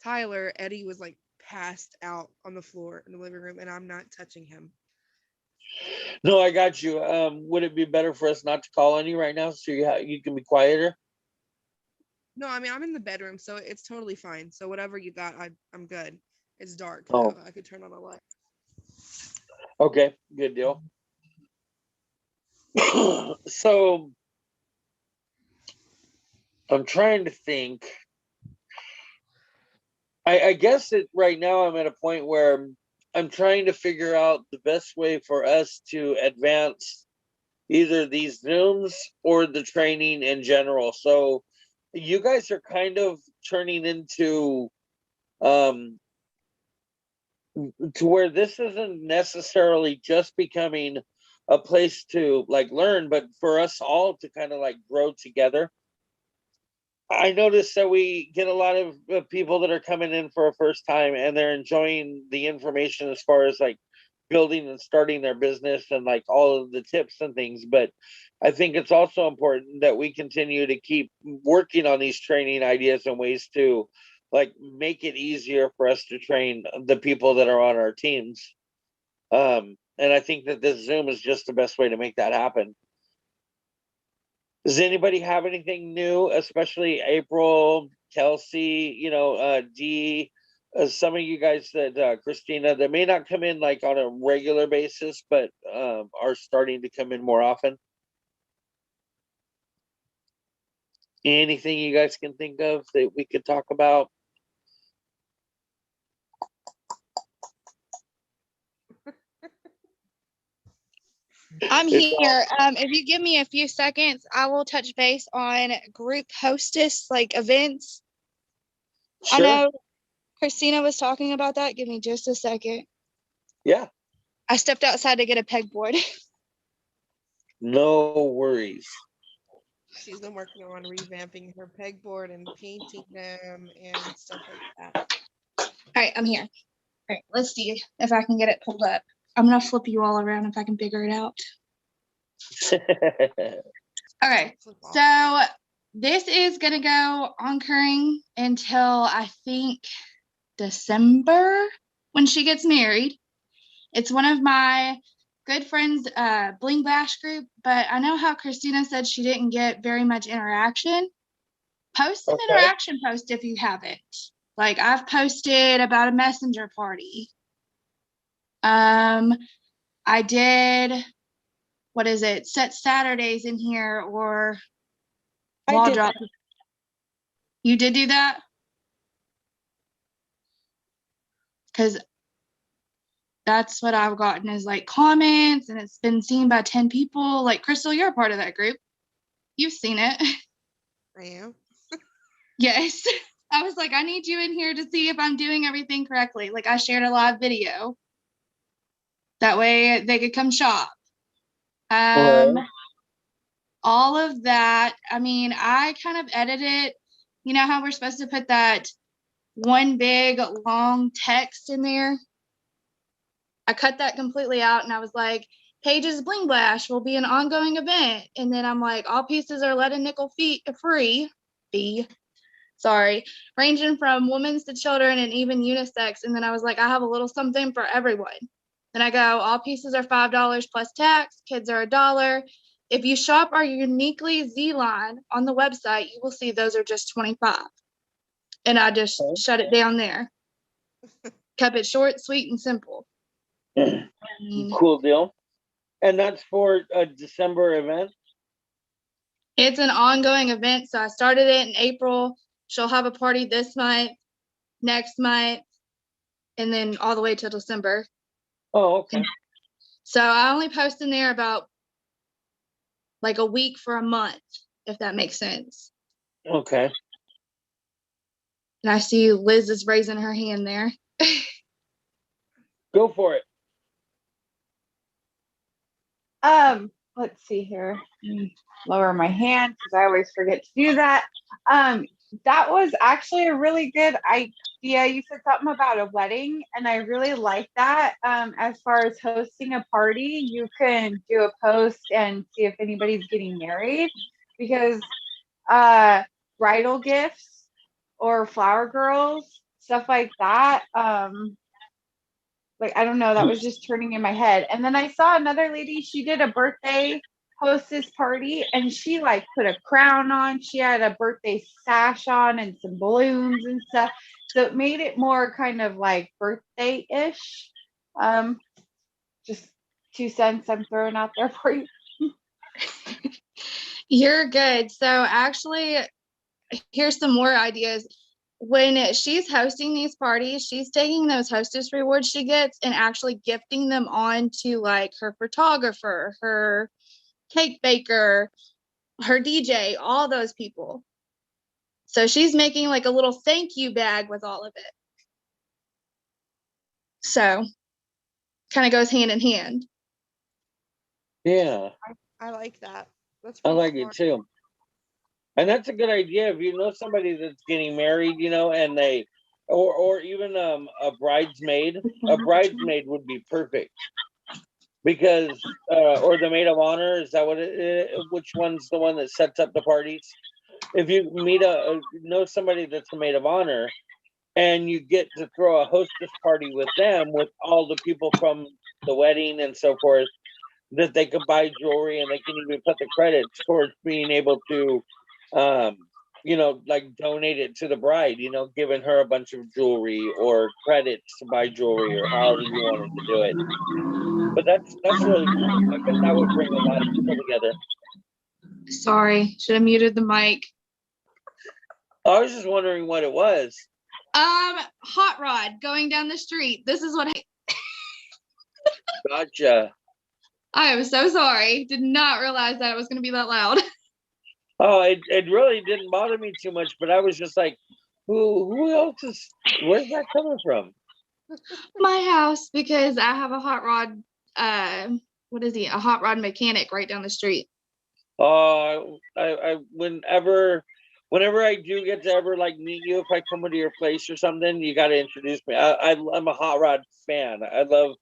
Tyler, Eddie was like passed out on the floor in the living room, and I'm not touching him. No, I got you. Would it be better for us not to call on you right now so you can be quieter? No, I mean I'm in the bedroom, so it's totally fine. So whatever you got, I'm good. It's dark. Oh. I could turn on a light. Okay, good deal. So I'm trying to think. I guess right now I'm at a point where I'm trying to figure out the best way for us to advance either these Zooms or the training in general. So you guys are kind of turning into to where this isn't necessarily just becoming a place to like learn, but for us all to kind of like grow together. I noticed that we get a lot of people that are coming in for a first time and they're enjoying the information as far as like building and starting their business and like all of the tips and things. But I think it's also important that we continue to keep working on these training ideas and ways to like make it easier for us to train the people that are on our teams. And I think that this Zoom is just the best way to make that happen. Does anybody have anything new, especially April, Kelsey, Dee, some of you guys that, Christina, that may not come in like on a regular basis, but are starting to come in more often? Anything you guys can think of that we could talk about? I'm here. If you give me a few seconds, I will touch base on group hostess like events. Sure. I know Christina was talking about that. Give me just a second. Yeah. I stepped outside to get a pegboard. No worries. She's been working on revamping her pegboard and painting them and stuff like that. All right, I'm here. All right, let's see if I can get it pulled up. I'm gonna flip you all around if I can figure it out. Okay, so this is gonna go oncurring until I think December when she gets married. It's one of my good friends, Bling Bash group, but I know how Christina said she didn't get very much interaction. Post an interaction post if you haven't. Like I've posted about a messenger party. I did, what is it? Set Saturdays in here or wall drop. You did do that? Because that's what I've gotten is like comments and it's been seen by 10 people. Like Crystal, you're a part of that group. You've seen it. I am. Yes. I was like, I need you in here to see if I'm doing everything correctly. Like I shared a live video. That way they could come shop. All of that. I mean, I kind of edited it. You know how we're supposed to put that one big long text in there? I cut that completely out and I was like, Paige's Bling Blash will be an ongoing event. And then I'm like, all pieces are let a nickel free. Sorry, ranging from women's to children and even unisex. And then I was like, I have a little something for everyone. Then I go, all pieces are $5 plus tax. Kids are $1. If you shop our uniquely Z line on the website, you will see those are just $25. And I just shut it down there. Kept it short, sweet, and simple. Cool deal. And that's for a December event? It's an ongoing event. So I started it in April. She'll have a party this month, next month, and then all the way till December. Oh, okay. So I only post in there about like a week for a month, if that makes sense. Okay. And I see Liz is raising her hand there. Go for it. Let's see here. Lower my hand because I always forget to do that. That was actually a really good idea. You said something about a wedding, and I really like that. As far as hosting a party, you can do a post and see if anybody's getting married, because bridal gifts or flower girls, stuff like that. Like, I don't know, that was just turning in my head. And then I saw another lady, she did a birthday hostess party, and she like put a crown on. She had a birthday sash on and some balloons and stuff. So it made it more kind of like birthday-ish. Just 2 cents I'm throwing out there for you. You're good. So actually, here's some more ideas. When she's hosting these parties, she's taking those hostess rewards she gets and actually gifting them on to like her photographer, her cake baker, her DJ, all those people. So she's making like a little thank you bag with all of it. So kind of goes hand in hand. Yeah. I like that. That's I pretty like smart. it too. And that's a good idea if you know somebody that's getting married, you know, and they, or even a bridesmaid. A bridesmaid would be perfect because, or the maid of honor. Is that what it is? Which one's the one that sets up the parties? If you meet know somebody that's a maid of honor, and you get to throw a hostess party with them, with all the people from the wedding and so forth, that they can buy jewelry and they can even put the credits towards being able to, you know, like donate it to the bride, you know, giving her a bunch of jewelry or credits to buy jewelry or however you wanted to do it. But that's really cool. I bet that would bring a lot of people together. Sorry, should have muted the mic. I was just wondering what it was. Hot rod going down the street. This is what Gotcha. I am so sorry. Did not realize that it was going to be that loud. Oh, it really didn't bother me too much, but I was just like, who else is, where's that coming from? My house, because I have a hot rod, what is he? A hot rod mechanic right down the street. Oh, I whenever I do get to ever like meet you, if I come into your place or something, you got to introduce me. I'm a hot rod fan. I love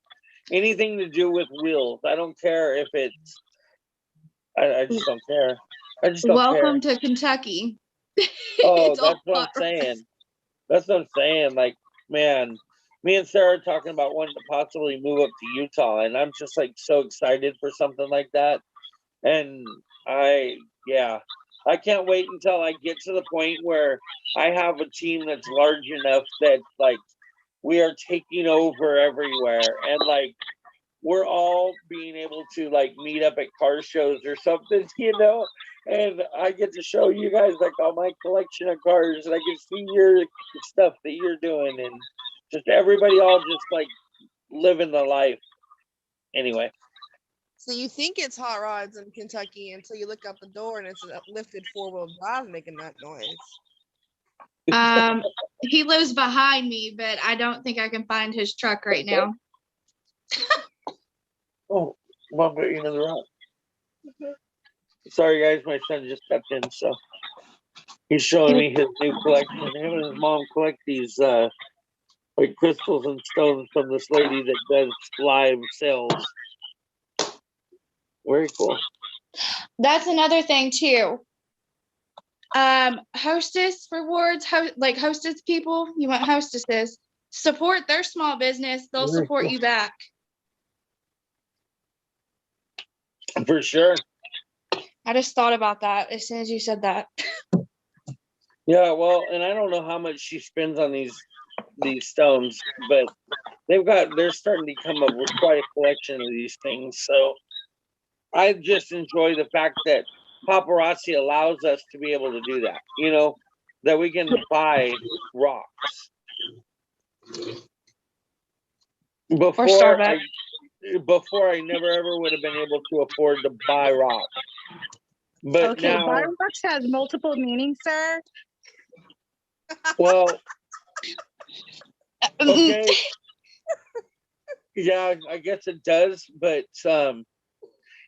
anything to do with wheels. I don't care if it's, I just don't care. I just don't Welcome care. to Kentucky. Oh, It's that's all what I'm hot rods. saying. That's what I'm saying. Like, man, me and Sarah are talking about wanting to possibly move up to Utah, and I'm just like so excited for something like that. And I can't wait until I get to the point where I have a team that's large enough that like we are taking over everywhere, and like we're all being able to like meet up at car shows or something, you know, and I get to show you guys like all my collection of cars, and I can see your stuff that you're doing, and just everybody all just like living the life. Anyway. So you think it's hot rods in Kentucky until you look out the door and it's an uplifted 4-wheel drive making that noise. He lives behind me, but I don't think I can find his truck right now. Oh, Mom got you another round. Sorry, guys, my son just stepped in, so he's showing me his new collection. Him and his mom collect these like crystals and stones from this lady that does live sales. Very cool. That's another thing too. Hostess rewards, like hostess people, you want hostesses, support their small business, they'll Very support cool. you back. For sure. I just thought about that as soon as you said that. Yeah, well, and I don't know how much she spends on these stones, but they're starting to come up with quite a collection of these things. So I just enjoy the fact that paparazzi allows us to be able to do that, you know, that we can buy rocks. Before I never ever would have been able to afford to buy rocks. But okay, now, Starbucks has multiple meanings, sir. well, okay. Yeah, I guess it does, but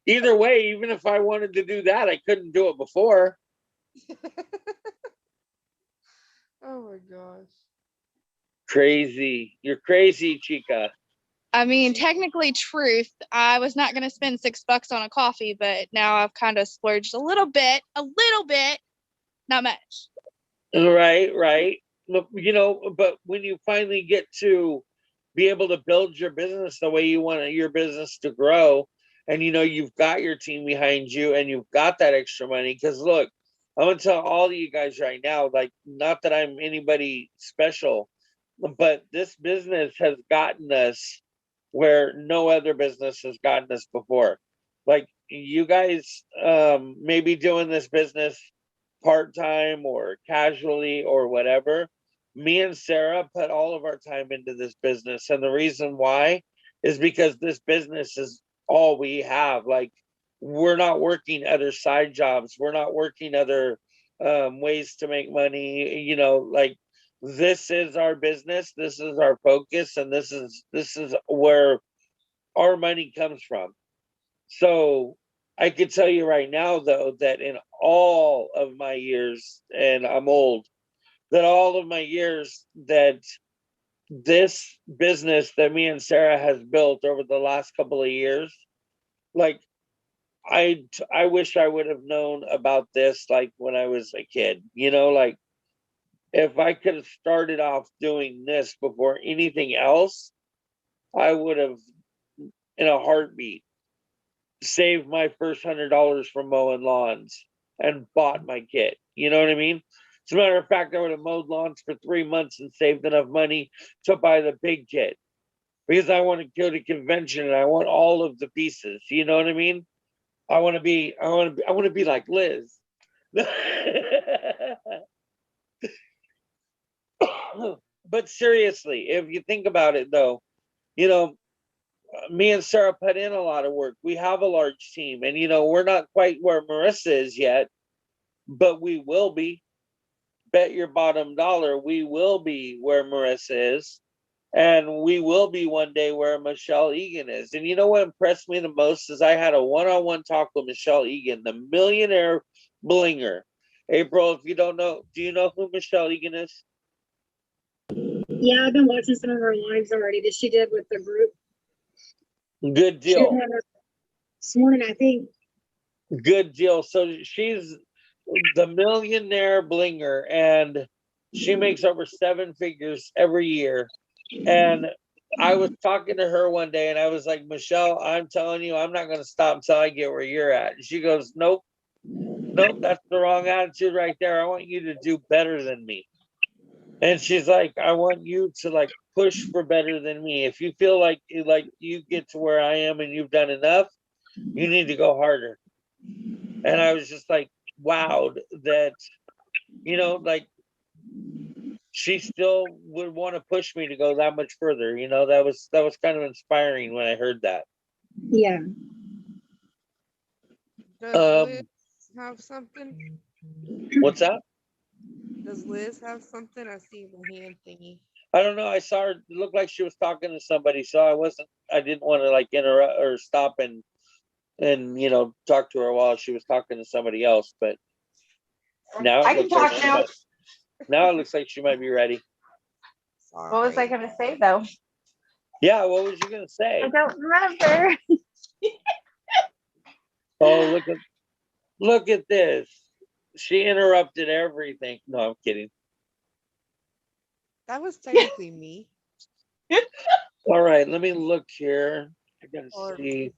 either way, even if I wanted to do that, I couldn't do it before. Oh my gosh. Crazy. You're crazy, Chica. I mean, technically, truth. I was not going to spend $6 on a coffee, but now I've kind of splurged a little bit, not much. Right. You know, but when you finally get to be able to build your business the way you want your business to grow, and you know you've got your team behind you and you've got that extra money, because look, I'm gonna tell all of you guys right now, like, not that I'm anybody special, but this business has gotten us where no other business has gotten us before. Like, you guys may be doing this business part-time or casually or whatever. Me and Sarah put all of our time into this business, and the reason why is because this business is all we have. Like, we're not working other side jobs, we're not working other ways to make money, you know, like, this is our business, this is our focus, and this is where our money comes from. So I could tell you right now, though, that in all of my years, and I'm old, that all of my years, that this business that me and Sarah has built over the last couple of years, like, I wish I would have known about this like when I was a kid, you know, like, if I could have started off doing this before anything else, I would have, in a heartbeat, saved my first $100 from mowing lawns and bought my kit. You know what I mean? As a matter of fact, I would have mowed lawns for 3 months and saved enough money to buy the big kit, because I want to go to convention and I want all of the pieces. You know what I mean? I want to be like Liz. But seriously, if you think about it, though, you know, me and Sarah put in a lot of work. We have a large team, and you know, we're not quite where Marissa is yet, but we will be. Bet your bottom dollar we will be where Marissa is, and we will be one day where Michelle Egan is. And you know what impressed me the most is I had a one-on-one talk with Michelle Egan, the millionaire blinger. April, if you don't know, do you know who Michelle Egan is? Yeah, I've been watching some of her lives already that she did with the group. Good deal. This morning, I think. Good deal. So she's the millionaire blinger, and she makes over 7 figures every year. And I was talking to her one day, and I was like, Michelle, I'm telling you, I'm not going to stop until I get where you're at. And she goes, nope, that's the wrong attitude right there. I want you to do better than me. And she's like, I want you to like push for better than me. If you feel like you get to where I am and you've done enough, you need to go harder. And I was just like, wowed that, you know, like, she still would want to push me to go that much further. You know, that was kind of inspiring when I heard that. Yeah. Does Liz have something? What's that? Does Liz have something? I see the hand thingy. I don't know. I saw her. It looked like she was talking to somebody, so I didn't want to like interrupt or stop and you know, talk to her while she was talking to somebody else. But now I can talk now. Now it looks like she might be ready. What was I going to say though? Yeah, what was you going to say? I don't remember. Oh, look at this. She interrupted everything. No, I'm kidding. That was technically me. All right, let me look here. I gotta see.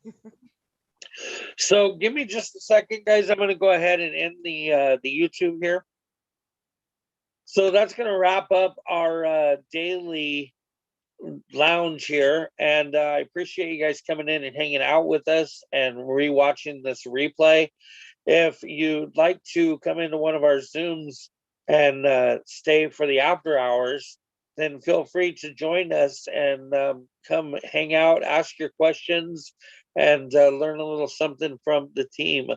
So give me just a second, guys. I'm gonna go ahead and end the YouTube here. So that's gonna wrap up our daily lounge here, and I appreciate you guys coming in and hanging out with us and rewatching this replay. If you'd like to come into one of our Zooms and stay for the after hours, then feel free to join us and come hang out, ask your questions, and learn a little something from the team.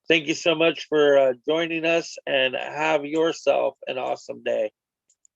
Thank you so much for joining us, and have yourself an awesome day.